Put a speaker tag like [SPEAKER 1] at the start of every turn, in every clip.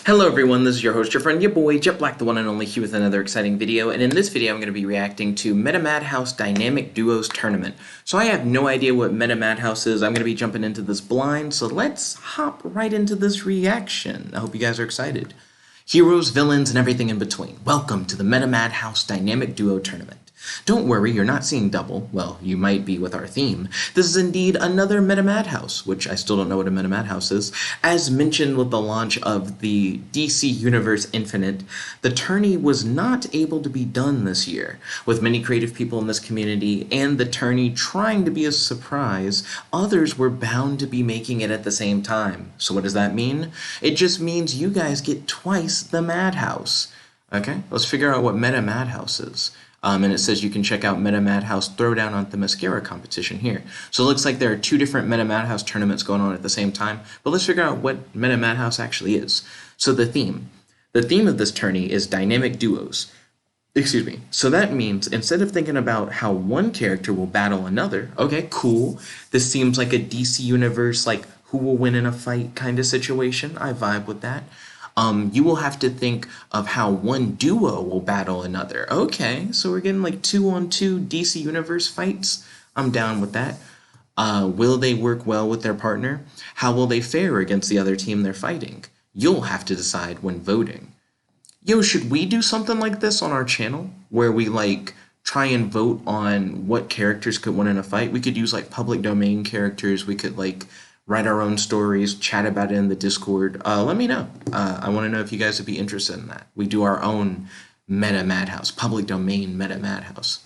[SPEAKER 1] Hello everyone, this is your host, your friend, your boy, Jet Black, the one and only, here with another exciting video, and in this video I'm going to be reacting to Madhouse Dynamic Duos Tournament. So I have no idea what Madhouse is. I'm going to be jumping into this blind, so let's hop right into this reaction. I hope you guys are excited. Heroes, villains, and everything in between. Welcome to the Madhouse Dynamic Duo Tournament. Don't worry, you're not seeing double. Well, you might be with our theme. This is indeed another Madhouse, which I still don't know what a Madhouse is. As mentioned with the launch of the DC Universe Infinite, the tourney was not able to be done this year. With many creative people in this community and the tourney trying to be a surprise, others were bound to be making it at the same time. So what does that mean? It just means you guys get twice the Madhouse. Okay, let's figure out what Madhouse is. And it says you can check out Madhouse Throwdown on the Mascara competition here. So it looks like there are two different Madhouse tournaments going on at the same time, but let's figure out what Madhouse actually is. So the theme of this tourney is dynamic duos. Excuse me. So that means instead of thinking about how one character will battle another, okay, cool. This seems like a DC Universe, like who will win in a fight kind of situation. I vibe with that. You will have to think of how one duo will battle another. Okay, so we're getting like 2-on-2 DC Universe fights. I'm down with that. Will they work well with their partner? How will they fare against the other team they're fighting? You'll have to decide when voting. Yo, should we do something like this on our channel? Where we like try and vote on what characters could win in a fight? We could use like public domain characters. We could like write our own stories, chat about it in the Discord. Let me know. I want to know if you guys would be interested in that. We do our own Madhouse, public domain Madhouse.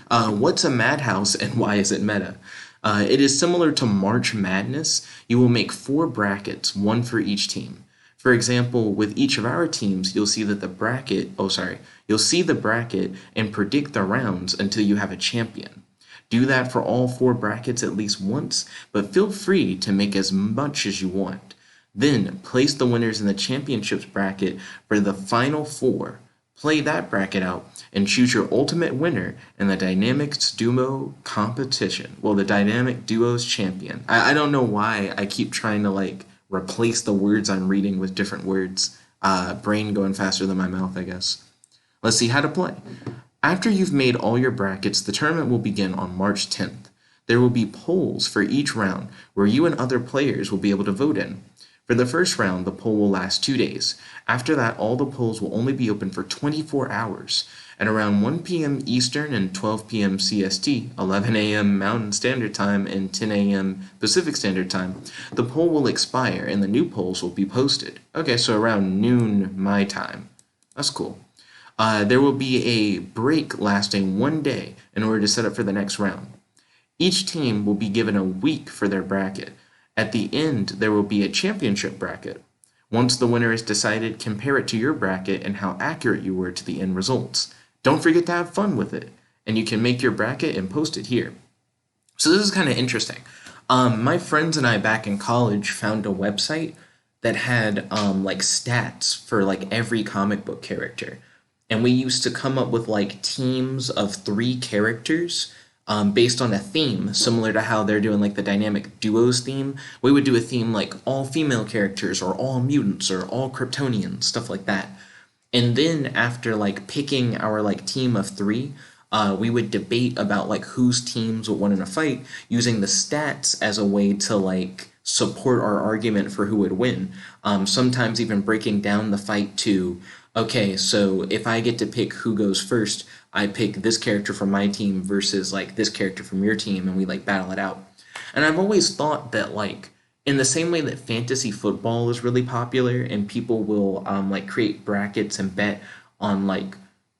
[SPEAKER 1] What's a Madhouse and why is it meta? It is similar to March Madness. You will make 4 brackets, one for each team. For example, with each of our teams, you'll see that you'll see the bracket and predict the rounds until you have a champion. Do that for all 4 brackets at least once, but feel free to make as much as you want. Then place the winners in the championships bracket for the final 4. Play that bracket out and choose your ultimate winner in the Dynamics Duo competition. Well, the Dynamic Duos champion. I don't know why I keep trying to like replace the words I'm reading with different words. Brain going faster than my mouth, I guess. Let's see how to play. After you've made all your brackets, the tournament will begin on March 10th. There will be polls for each round where you and other players will be able to vote in. For the first round, the poll will last 2 days. After that, all the polls will only be open for 24 hours. At around 1 p.m. Eastern and 12 p.m. CST, 11 a.m. Mountain Standard Time, and 10 a.m. Pacific Standard Time, the poll will expire and the new polls will be posted. Okay, so around noon my time. That's cool. There will be a break lasting 1 day in order to set up for the next round. Each team will be given a week for their bracket. At the end, there will be a championship bracket. Once the winner is decided, compare it to your bracket and how accurate you were to the end results. Don't forget to have fun with it, and you can make your bracket and post it here. So this is kind of interesting. My friends and I back in college found a website that had like stats for like every comic book character. And we used to come up with like teams of 3 characters based on a theme, similar to how they're doing like the Dynamic Duos theme. We would do a theme like all female characters or all mutants or all Kryptonians, stuff like that. And then after like picking our like team of 3, we would debate about like whose teams would win in a fight using the stats as a way to like support our argument for who would win. Sometimes even breaking down the fight to, okay, so if I get to pick who goes first, I pick this character from my team versus like this character from your team, and we like battle it out. And I've always thought that like in the same way that fantasy football is really popular and people will like create brackets and bet on like,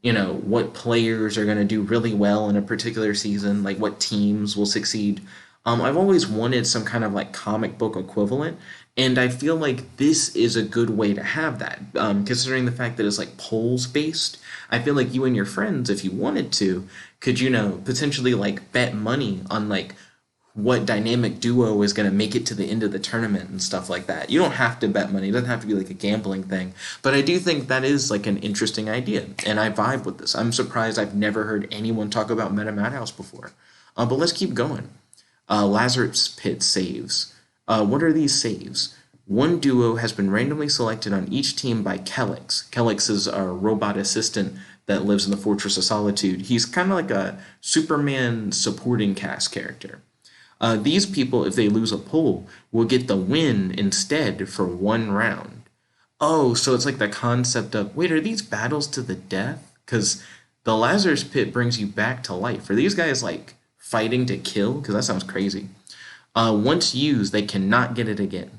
[SPEAKER 1] you know, what players are going to do really well in a particular season, like what teams will succeed. I've always wanted some kind of like comic book equivalent, and I feel like this is a good way to have that, considering the fact that it's like polls based. I feel like you and your friends, if you wanted to, could, you know, potentially like bet money on like what dynamic duo is going to make it to the end of the tournament and stuff like that. You don't have to bet money. It doesn't have to be like a gambling thing. But I do think that is like an interesting idea, and I vibe with this. I'm surprised I've never heard anyone talk about Madhouse before. But let's keep going. Lazarus Pit saves. What are these saves? One duo has been randomly selected on each team by Kelix. Kelix is a robot assistant that lives in the Fortress of Solitude. He's kind of like a Superman supporting cast character. These people, if they lose a poll, will get the win instead for one round. Oh, so it's like the concept of, wait, are these battles to the death? Because the Lazarus Pit brings you back to life. Are these guys like fighting to kill? Because that sounds crazy. Once used, they cannot get it again.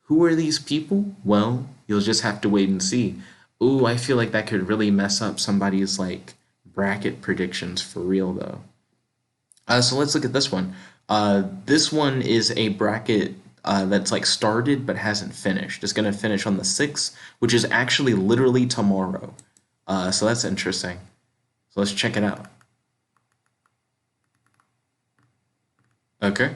[SPEAKER 1] Who are these people? Well, you'll just have to wait and see. Ooh, I feel like that could really mess up somebody's like bracket predictions for real though. So let's look at this one. This one is a bracket that's like started but hasn't finished. It's going to finish on the 6th, which is actually literally tomorrow. So that's interesting. So let's check it out. Okay.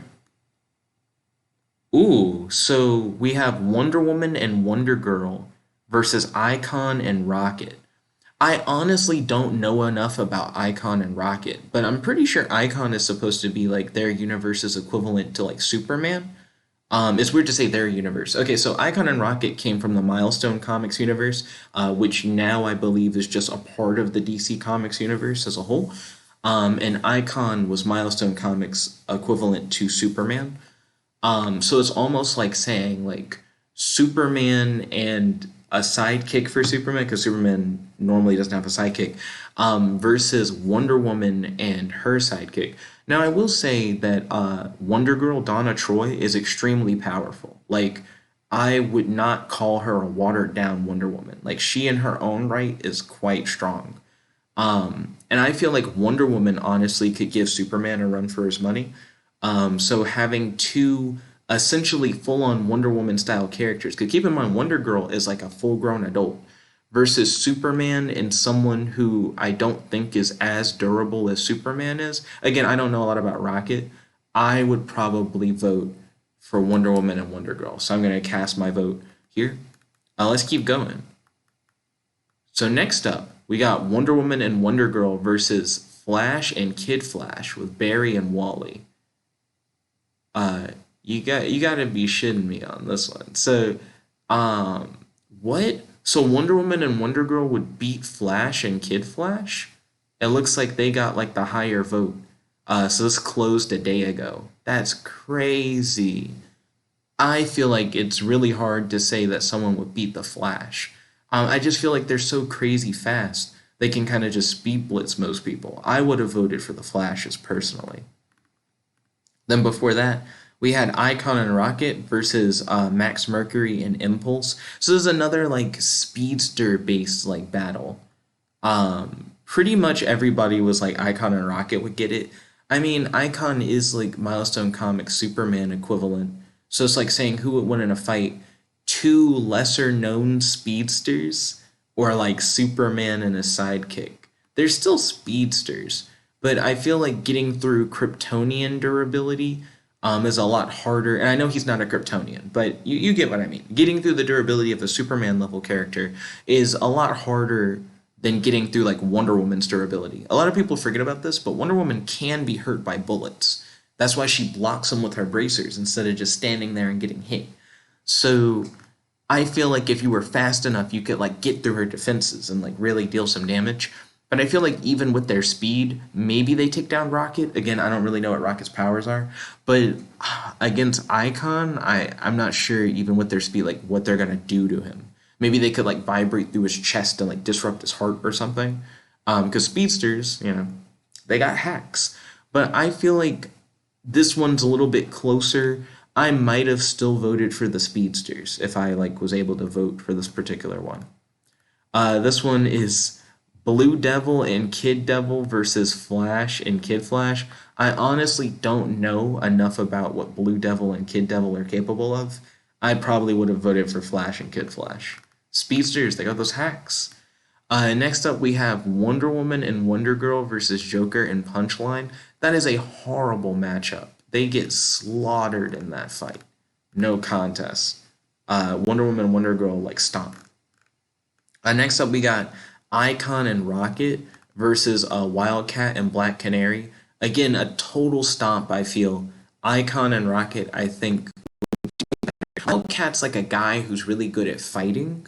[SPEAKER 1] Ooh, so we have Wonder Woman and Wonder Girl versus Icon and Rocket. I honestly don't know enough about Icon and Rocket, but I'm pretty sure Icon is supposed to be like their universe's equivalent to like Superman. It's weird to say their universe. Okay, so Icon and Rocket came from the Milestone Comics universe, which now I believe is just a part of the DC Comics universe as a whole. And Icon was Milestone Comics equivalent to Superman. So it's almost like saying like Superman and a sidekick for Superman, because Superman normally doesn't have a sidekick, versus Wonder Woman and her sidekick. Now, I will say that Wonder Girl, Donna Troy, is extremely powerful. Like, I would not call her a watered down Wonder Woman. Like, she in her own right is quite strong. And I feel like Wonder Woman honestly could give Superman a run for his money. So having two essentially full-on Wonder Woman style characters, because keep in mind Wonder Girl is like a full-grown adult versus Superman and someone who I don't think is as durable as Superman is. Again, I don't know a lot about Rocket. I would probably vote for Wonder Woman and Wonder Girl. So I'm going to cast my vote here. Let's keep going. So next up, we got Wonder Woman and Wonder Girl versus Flash and Kid Flash with Barry and Wally. You gotta be shitting me on this one. So, what? So Wonder Woman and Wonder Girl would beat Flash and Kid Flash? It looks like they got like the higher vote. So this closed a day ago. That's crazy. I feel like it's really hard to say that someone would beat the Flash. I just feel like they're so crazy fast. They can kind of just speed blitz most people. I would have voted for the Flashes personally. Then before that, we had Icon and Rocket versus Max Mercury and Impulse. So this is another like speedster based like battle. Pretty much everybody was like Icon and Rocket would get it. I mean, Icon is like Milestone Comics Superman equivalent. So it's like saying who would win in a fight, two lesser known speedsters or like Superman and a sidekick. They're still speedsters, but I feel like getting through Kryptonian durability is a lot harder. And I know he's not a Kryptonian, but you get what I mean. Getting through the durability of a Superman level character is a lot harder than getting through like Wonder Woman's durability. A lot of people forget about this, but Wonder Woman can be hurt by bullets. That's why she blocks them with her bracers instead of just standing there and getting hit. So I feel like if you were fast enough, you could like get through her defenses and like really deal some damage. But I feel like even with their speed, maybe they take down Rocket. Again, I don't really know what Rocket's powers are. But against Icon, I'm not sure even with their speed, like what they're gonna do to him. Maybe they could like vibrate through his chest and like disrupt his heart or something. Because speedsters, they got hacks. But I feel like this one's a little bit closer. I might have still voted for the speedsters if I like was able to vote for this particular one. This one is Blue Devil and Kid Devil versus Flash and Kid Flash. I honestly don't know enough about what Blue Devil and Kid Devil are capable of. I probably would have voted for Flash and Kid Flash. Speedsters, they got those hacks. Next up, we have Wonder Woman and Wonder Girl versus Joker and Punchline. That is a horrible matchup. They get slaughtered in that fight. No contest. Wonder Woman and Wonder Girl, like, stomp. Next up, we got Icon and Rocket versus Wildcat and Black Canary. Again, a total stomp, I feel. Icon and Rocket, I think. How Wildcat's like a guy who's really good at fighting.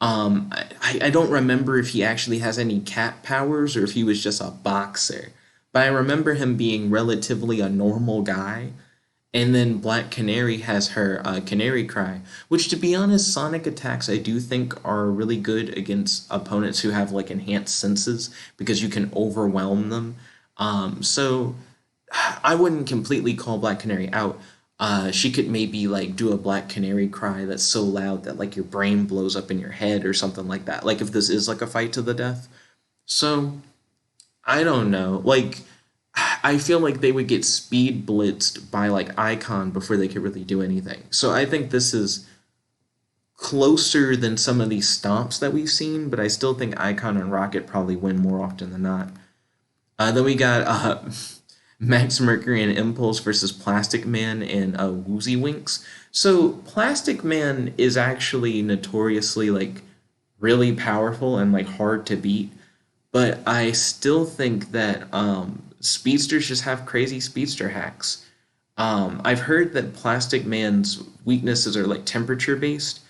[SPEAKER 1] I don't remember if he actually has any cat powers or if he was just a boxer, but I remember him being relatively a normal guy. And then Black Canary has her Canary Cry, which, to be honest, sonic attacks I do think are really good against opponents who have like enhanced senses because you can overwhelm them. So I wouldn't completely call Black Canary out. She could maybe like do a Black Canary cry that's so loud that like your brain blows up in your head or something like that. Like if this is like a fight to the death. So I don't know. Like I feel like they would get speed blitzed by like Icon before they could really do anything. So I think this is closer than some of these stomps that we've seen, but I still think Icon and Rocket probably win more often than not. Then we got Max Mercury and Impulse versus Plastic Man and Woozy Winks. So Plastic Man is actually notoriously like really powerful and like hard to beat, but I still think that speedsters just have crazy speedster hacks. I've heard that Plastic Man's weaknesses are like temperature based,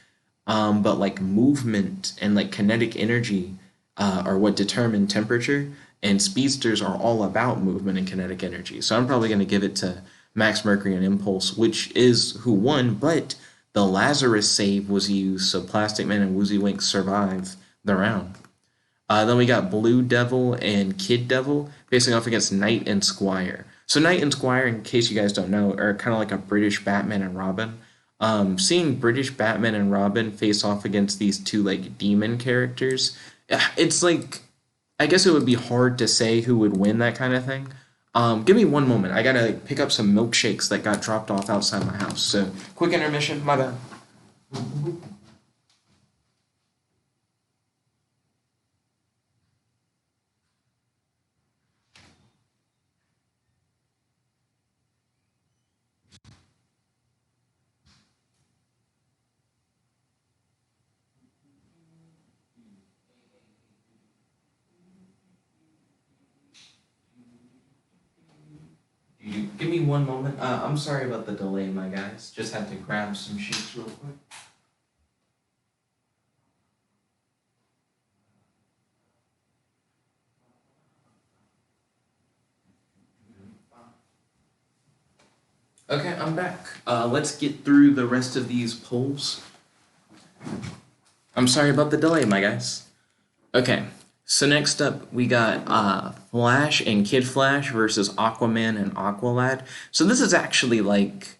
[SPEAKER 1] but like movement and like kinetic energy are what determine temperature, and speedsters are all about movement and kinetic energy. So I'm probably going to give it to Max Mercury and Impulse, which is who won, but the Lazarus save was used, so Plastic Man and Woozy Wink survive the round. Then we got Blue Devil and Kid Devil facing off against Knight and Squire. So Knight and Squire, in case you guys don't know, are kind of like a British Batman and Robin. Seeing British Batman and Robin face off against these two like demon characters, it's like I guess it would be hard to say who would win that kind of thing. Give me one moment. I gotta pick up some milkshakes that got dropped off outside my house. So quick intermission. My bad. Give me one moment. I'm sorry about the delay, my guys. Just had to grab some sheets real quick. Okay, I'm back. Let's get through the rest of these polls. I'm sorry about the delay, my guys. Okay, so next up we got Flash and Kid Flash versus Aquaman and Aqualad. So this is actually like,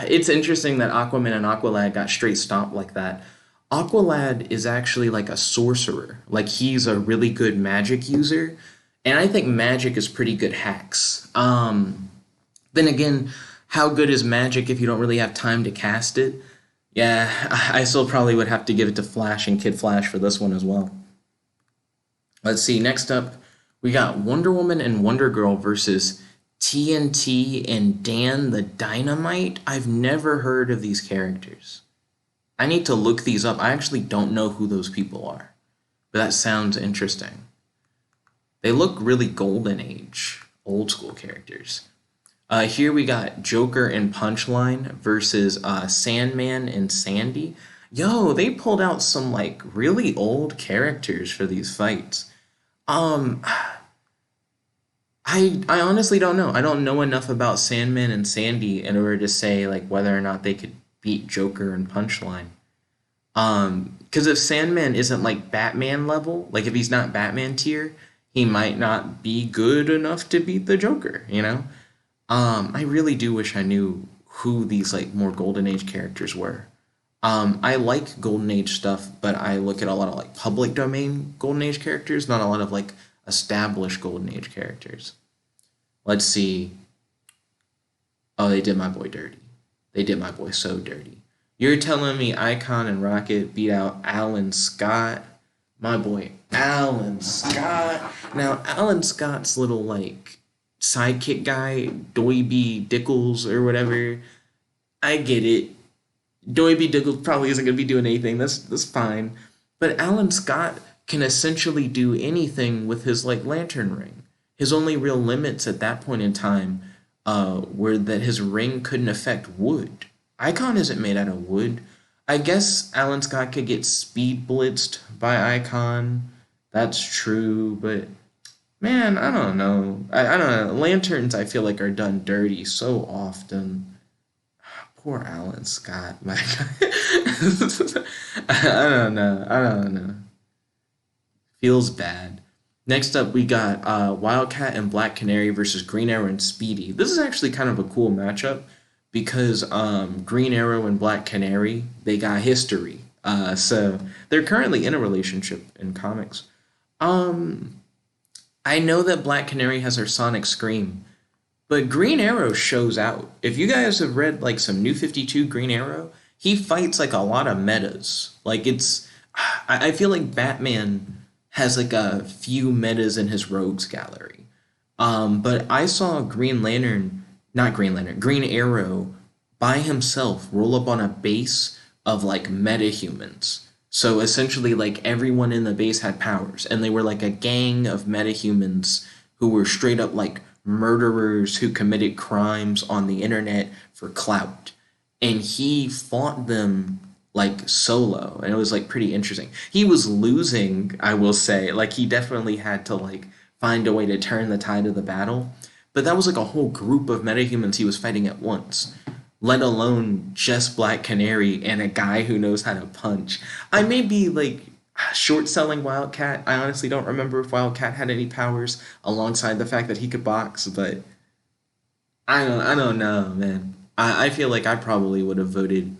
[SPEAKER 1] it's interesting that Aquaman and Aqualad got straight stomped like that. Aqualad is actually like a sorcerer. Like he's a really good magic user, and I think magic is pretty good hacks. Then again, how good is magic if you don't really have time to cast it? Yeah, I still probably would have to give it to Flash and Kid Flash for this one as well. Let's see, next up, we got Wonder Woman and Wonder Girl versus TNT and Dan the Dynamite. I've never heard of these characters. I need to look these up. I actually don't know who those people are, but that sounds interesting. They look really Golden Age, old school characters. Here we got Joker and Punchline versus Sandman and Sandy. Yo, they pulled out some like really old characters for these fights. Um, I honestly don't know. I don't know enough about Sandman and Sandy in order to say like whether or not they could beat Joker and Punchline. Because if Sandman isn't like Batman level, like if he's not Batman tier, he might not be good enough to beat the Joker, you know? I really do wish I knew who these like more Golden Age characters were. I like Golden Age stuff, but I look at a lot of like public domain Golden Age characters, not a lot of like established Golden Age characters. Let's see. Oh, they did my boy dirty. They did my boy so dirty. You're telling me Icon and Rocket beat out Alan Scott? My boy Alan Scott. Now, Alan Scott's little like sidekick guy, Doiby Dickles or whatever. I get it. Doiby Dickles probably isn't going to be doing anything. That's fine. But Alan Scott can essentially do anything with his like lantern ring. His only real limits at that point in time were that his ring couldn't affect wood. Icon isn't made out of wood. I guess Alan Scott could get speed blitzed by Icon. That's true, but man, I don't know. I don't know. Lanterns, I feel like, are done dirty so often. Poor Alan Scott, my God. I don't know. I don't know. Feels bad. Next up, we got Wildcat and Black Canary versus Green Arrow and Speedy. This is actually kind of a cool matchup because Green Arrow and Black Canary, they got history. So they're currently in a relationship in comics. Um, I know that Black Canary has her Sonic Scream, but Green Arrow shows out. If you guys have read like some New 52 Green Arrow, he fights like a lot of metas. Like I feel like Batman has like a few metas in his rogues gallery. But I saw Green Arrow by himself roll up on a base of like metahumans. So essentially, like everyone in the base had powers, and they were like a gang of metahumans who were straight up like murderers who committed crimes on the internet for clout. And he fought them like solo, and it was like pretty interesting. He was losing, I will say. Like he definitely had to like find a way to turn the tide of the battle. But that was like a whole group of metahumans he was fighting at once, let alone just Black Canary and a guy who knows how to punch. I may be like short selling Wildcat. I honestly don't remember if Wildcat had any powers alongside the fact that he could box, but I don't know, man. I feel like I probably would have voted.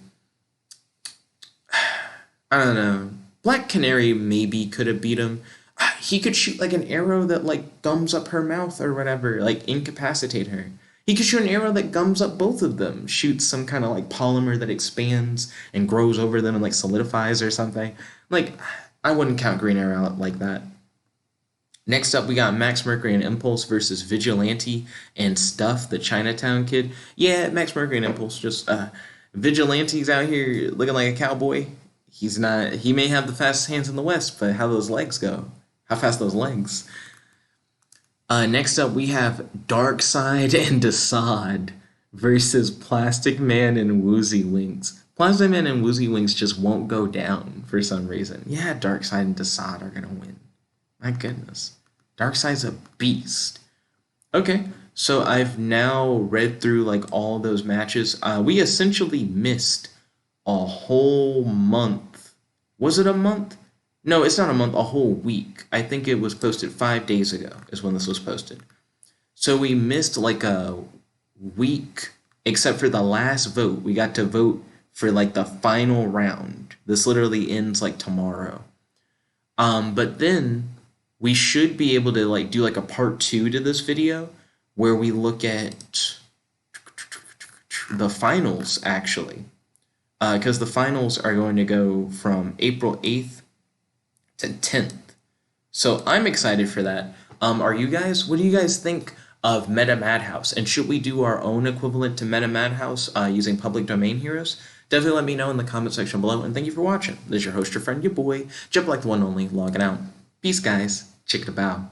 [SPEAKER 1] I don't know. Black Canary maybe could have beat him. He could shoot like an arrow that like gums up her mouth or whatever, like incapacitate her. He could shoot an arrow that gums up both of them, shoots some kind of like polymer that expands and grows over them and like solidifies or something. Like, I wouldn't count Green Arrow out like that. Next up, we got Max Mercury and Impulse versus Vigilante and Stuff, the Chinatown kid. Yeah, Max Mercury and Impulse, just Vigilante's out here looking like a cowboy. He's not, he may have the fastest hands in the West, but how those legs go? How fast those legs? Next up, we have Darkseid and Desaad versus Plastic Man and Woozy Wings. Plastic Man and Woozy Wings just won't go down for some reason. Yeah, Darkseid and Desaad are going to win. My goodness. Darkseid's a beast. Okay, so I've now read through like all those matches. We essentially missed a whole month. Was it a month? No, it's not a month, a whole week. I think it was posted 5 days ago is when this was posted. So we missed like a week, except for the last vote. We got to vote for like the final round. This literally ends like tomorrow. But then we should be able to like do like a part 2 to this video where we look at the finals actually. Because the finals are going to go from April 8th to 10th. So I'm excited for that. Are you guys? What do you guys think of Meta Madhouse? And should we do our own equivalent to Meta Madhouse using public domain heroes? Definitely let me know in the comment section below. And thank you for watching. This is your host, your friend, your boy, Jump Like the One Only, logging out. Peace, guys. Chick to bow.